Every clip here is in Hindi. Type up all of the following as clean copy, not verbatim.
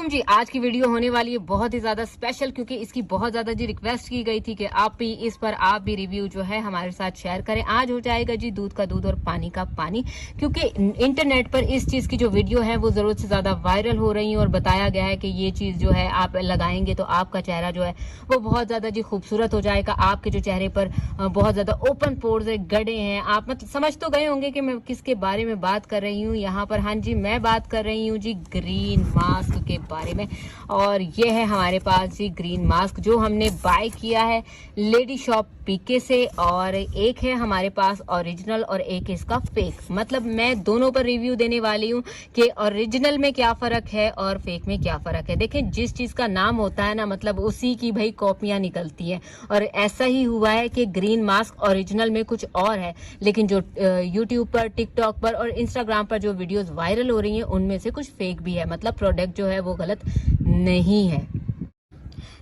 वालेकुम जी। आज की वीडियो होने वाली है बहुत ही ज्यादा स्पेशल, क्योंकि इसकी बहुत ज्यादा जी रिक्वेस्ट की गई थी कि आप भी इस पर आप भी रिव्यू जो है हमारे साथ शेयर करें। आज हो जाएगा जी दूध का दूध और पानी का पानी, क्योंकि इंटरनेट पर इस चीज की जो वीडियो है वो जरूरत से ज्यादा वायरल हो रही है और बताया गया है कि ये चीज जो है आप लगाएंगे तो आपका चेहरा जो है वो बहुत ज्यादा जी खूबसूरत हो जाएगा। आपके जो चेहरे पर बहुत ज्यादा ओपन पोर्स है, गड्ढे हैं, आप मतलब समझ तो गए होंगे कि मैं किसके बारे में बात कर रही हूँ यहाँ पर। हाँ जी, मैं बात कर रही हूँ जी ग्रीन मास्क के बारे में। और ये है हमारे पास जी ग्रीन मास्क जो हमने बाय किया है लेडी शॉप पीके से, और एक है हमारे पास ओरिजिनल और एक इसका फेक। मतलब मैं दोनों पर रिव्यू देने वाली हूँ कि ओरिजिनल में क्या फर्क है और फेक में क्या फर्क है। देखें, जिस चीज का नाम होता है ना, मतलब उसी की भाई कॉपियां निकलती हैं, और ऐसा ही हुआ है कि ग्रीन मास्क ओरिजिनल में कुछ और है, लेकिन जो यूट्यूब पर, टिकटॉक पर और इंस्टाग्राम पर जो वीडियोस वायरल हो रही हैं उनमें से कुछ फेक भी है। मतलब प्रोडक्ट जो है वो गलत नहीं है।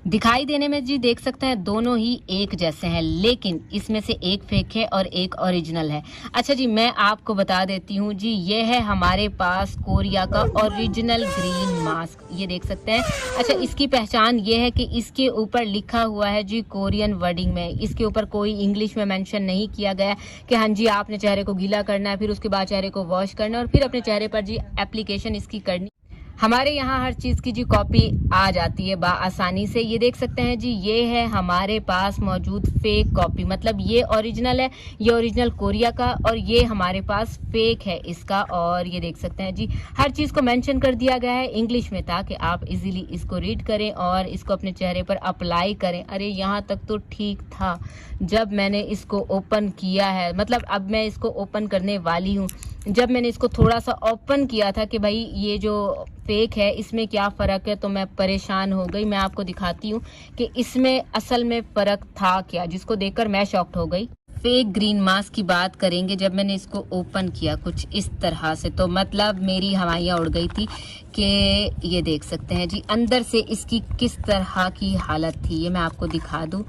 दिखाई देने में जी देख सकते हैं दोनों ही एक जैसे हैं, लेकिन इसमें से एक फेक है और एक ओरिजिनल है। अच्छा जी, मैं आपको बता देती हूँ जी, ये है हमारे पास कोरिया का ओरिजिनल ग्रीन मास्क, ये देख सकते हैं। अच्छा, इसकी पहचान ये है कि इसके ऊपर लिखा हुआ है जी कोरियन वर्डिंग में, इसके ऊपर कोई इंग्लिश में मेंशन नहीं किया गया कि हाँ जी आपने चेहरे को गीला करना है, फिर उसके बाद चेहरे को वॉश करना है और फिर अपने चेहरे पर जी एप्लीकेशन इसकी करनी। हमारे यहाँ हर चीज की जी कॉपी आ जाती है आसानी से। ये देख सकते हैं जी, ये है हमारे पास मौजूद फेक कॉपी। मतलब ये ओरिजिनल है, ये ओरिजिनल कोरिया का, और ये हमारे पास फेक है इसका। और ये देख सकते हैं जी, हर चीज को मेंशन कर दिया गया है इंग्लिश में, ताकि आप इजीली इसको रीड करें और इसको अपने चेहरे पर अप्लाई करें। अरे यहाँ तक तो ठीक था, जब मैंने इसको ओपन किया है, मतलब अब मैं इसको ओपन करने वाली हूँ, जब मैंने इसको थोड़ा सा ओपन किया था कि भाई ये जो फेक है इसमें क्या फ़र्क है, तो मैं परेशान हो गई। मैं आपको दिखाती हूँ कि इसमें असल में फ़र्क था क्या, जिसको देखकर मैं शॉक्ड हो गई। फेक ग्रीन मास्क की बात करेंगे, जब मैंने इसको ओपन किया कुछ इस तरह से, तो मतलब मेरी हवाइयाँ उड़ गई थी कि ये देख सकते हैं जी अंदर से इसकी किस तरह की हालत थी। ये मैं आपको दिखा दूँ,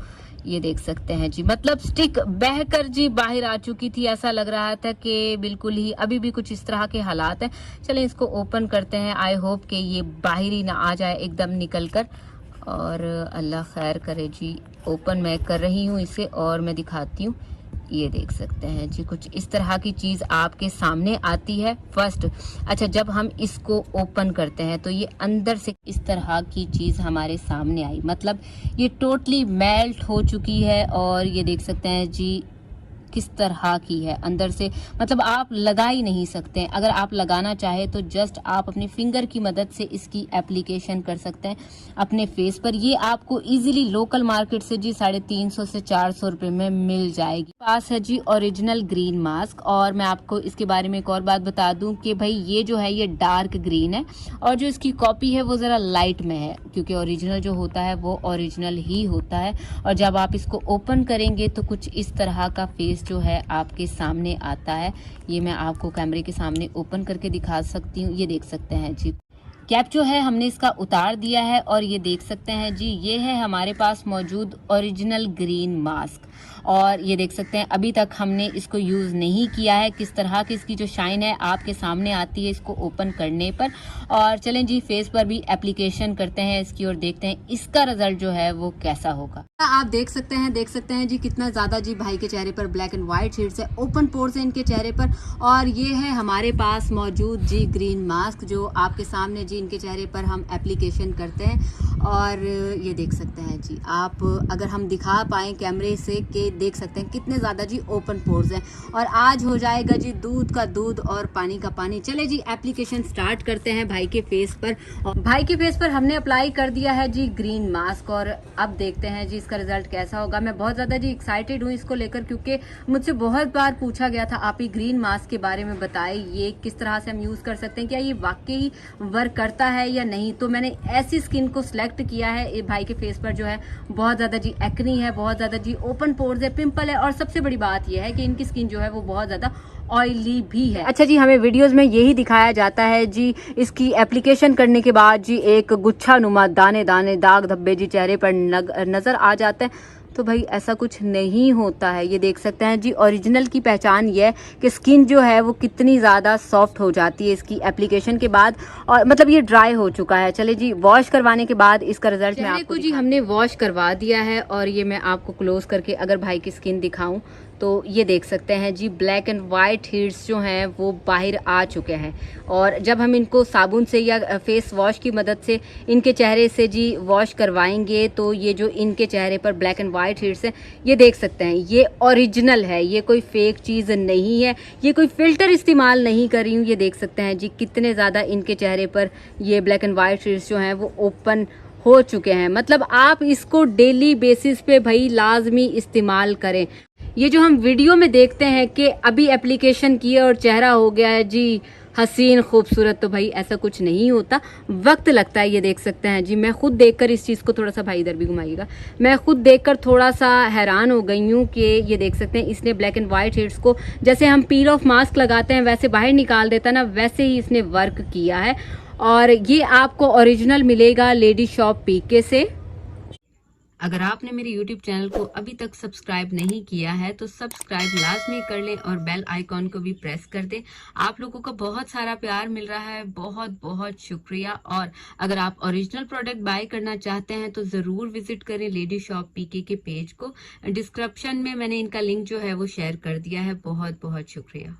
ये देख सकते हैं जी, मतलब स्टिक बहकर जी बाहर आ चुकी थी। ऐसा लग रहा था कि बिल्कुल ही अभी भी कुछ इस तरह के हालात हैं। चलें इसको ओपन करते हैं। आई होप कि ये बाहर ही ना आ जाए एकदम निकल कर, और अल्लाह खैर करे जी। ओपन मैं कर रही हूँ इसे और मैं दिखाती हूँ। ये देख सकते हैं जी, कुछ इस तरह की चीज आपके सामने आती है फर्स्ट। अच्छा, जब हम इसको ओपन करते हैं तो ये अंदर से इस तरह की चीज हमारे सामने आई, मतलब ये टोटली मेल्ट हो चुकी है। और ये देख सकते हैं जी किस तरह की है अंदर से, मतलब आप लगा ही नहीं सकते हैं। अगर आप लगाना चाहे तो जस्ट आप अपने फिंगर की मदद से इसकी एप्लीकेशन कर सकते हैं अपने फेस पर। ये आपको इजीली लोकल मार्केट से जी 350 से 400 रुपए में मिल जाएगी। पास है जी ओरिजिनल ग्रीन मास्क। और मैं आपको इसके बारे में एक और बात बता दूं कि भाई ये जो है ये डार्क ग्रीन है, और जो इसकी कॉपी है वो जरा लाइट में है, क्योंकि ओरिजिनल जो होता है वो ओरिजिनल ही होता है। और जब आप इसको ओपन करेंगे तो कुछ इस तरह का फेस जो है आपके सामने आता है। ये मैं आपको कैमरे के सामने ओपन करके दिखा सकती हूँ। ये देख सकते हैं जी, कैप जो है हमने इसका उतार दिया है, और ये देख सकते हैं जी, ये है हमारे पास मौजूद ओरिजिनल ग्रीन मास्क। और ये देख सकते हैं अभी तक हमने इसको यूज़ नहीं किया है। किस तरह की इसकी जो शाइन है आपके सामने आती है इसको ओपन करने पर। और चलें जी फेस पर भी एप्लीकेशन करते हैं इसकी और देखते हैं इसका रिजल्ट जो है वो कैसा होगा। आप देख सकते हैं जी कितना ज़्यादा जी भाई के चेहरे पर ब्लैक एंड व्हाइट शेड्स है, ओपन पोर्स है इनके चेहरे पर। और ये है हमारे पास मौजूद जी ग्रीन मास्क, जो आपके सामने जी इनके चेहरे पर हम एप्लीकेशन करते हैं। और ये देख सकते हैं जी, आप अगर हम दिखा पाएँ कैमरे से कि देख सकते हैं कितने ज़्यादा जी ओपन पोर्स हैं। और आज हो जाएगा जी दूध का दूध और पानी का पानी। चले जी एप्लीकेशन स्टार्ट करते हैं भाई के फेस पर। और भाई के फेस पर हमने अप्लाई कर दिया है जी ग्रीन मास्क, और अब देखते हैं जी इसका रिजल्ट कैसा होगा। मैं बहुत ज़्यादा जी एक्साइटेड हूँ इसको लेकर, क्योंकि मुझसे बहुत बार पूछा गया था आप ही ग्रीन मास्क के बारे में बताएं, ये किस तरह से हम यूज़ कर सकते हैं, क्या ये वाकई वर्क करता है या नहीं। तो मैंने ऐसी स्किन को सिलेक्ट किया है। ये भाई के फेस पर जो है बहुत ज़्यादा जी एक्नी है, बहुत ज़्यादा जी ओपन पोर्स है, पिंपल है, और सबसे बड़ी बात यह है कि इनकी स्किन जो है वो बहुत ज़्यादा ऑयली भी है। अच्छा जी, हमें वीडियोस में यही दिखाया जाता है जी, इसकी एप्लीकेशन करने के बाद जी एक गुच्छा नुमा दाने दाने दाग धब्बे जी चेहरे पर नजर आ जाते हैं। तो भाई ऐसा कुछ नहीं होता है। ये देख सकते हैं जी, ओरिजिनल की पहचान ये है कि स्किन जो है वो कितनी ज़्यादा सॉफ्ट हो जाती है इसकी एप्लीकेशन के बाद, और मतलब ये ड्राई हो चुका है। चले जी, वॉश करवाने के बाद इसका रिजल्ट मैं आपको जी हमने वॉश करवा दिया है, और ये मैं आपको क्लोज करके अगर भाई की स्किन दिखाऊं तो ये देख सकते हैं जी, ब्लैक एंड वाइट हेड्स जो हैं वो बाहर आ चुके हैं। और जब हम इनको साबुन से या फेस वॉश की मदद से इनके चेहरे से जी वॉश करवाएंगे तो ये जो इनके चेहरे पर ब्लैक एंड वाइट हेड्स हैं, ये देख सकते हैं ये ओरिजिनल है, ये कोई फेक चीज़ नहीं है, ये कोई फिल्टर इस्तेमाल नहीं कर रही हूँ। ये देख सकते हैं जी कितने ज़्यादा इनके चेहरे पर ये ब्लैक एंड वाइट हेड्स जो हैं वो ओपन हो चुके हैं। मतलब आप इसको डेली बेसिस पे भाई लाजमी इस्तेमाल करें। ये जो हम वीडियो में देखते हैं कि अभी एप्लीकेशन किया और चेहरा हो गया है जी हसीन खूबसूरत, तो भाई ऐसा कुछ नहीं होता, वक्त लगता है। ये देख सकते हैं जी, मैं खुद देखकर इस चीज़ को थोड़ा सा, भाई इधर भी घुमाइएगा, मैं खुद देखकर थोड़ा सा हैरान हो गई हूँ कि ये देख सकते हैं इसने ब्लैक एंड वाइट हेड्स को जैसे हम पील ऑफ मास्क लगाते हैं वैसे बाहर निकाल देता ना, वैसे ही इसने वर्क किया है। और ये आपको ओरिजिनल मिलेगा लेडी शॉप पीके से। अगर आपने मेरे YouTube चैनल को अभी तक सब्सक्राइब नहीं किया है तो सब्सक्राइब लाजमी कर लें और बेल आइकॉन को भी प्रेस कर दें। आप लोगों का बहुत सारा प्यार मिल रहा है, बहुत बहुत शुक्रिया। और अगर आप ओरिजिनल प्रोडक्ट बाय करना चाहते हैं तो ज़रूर विजिट करें लेडी शॉप पीके के पेज को। डिस्क्रिप्शन में मैंने इनका लिंक जो है वो शेयर कर दिया है। बहुत बहुत शुक्रिया।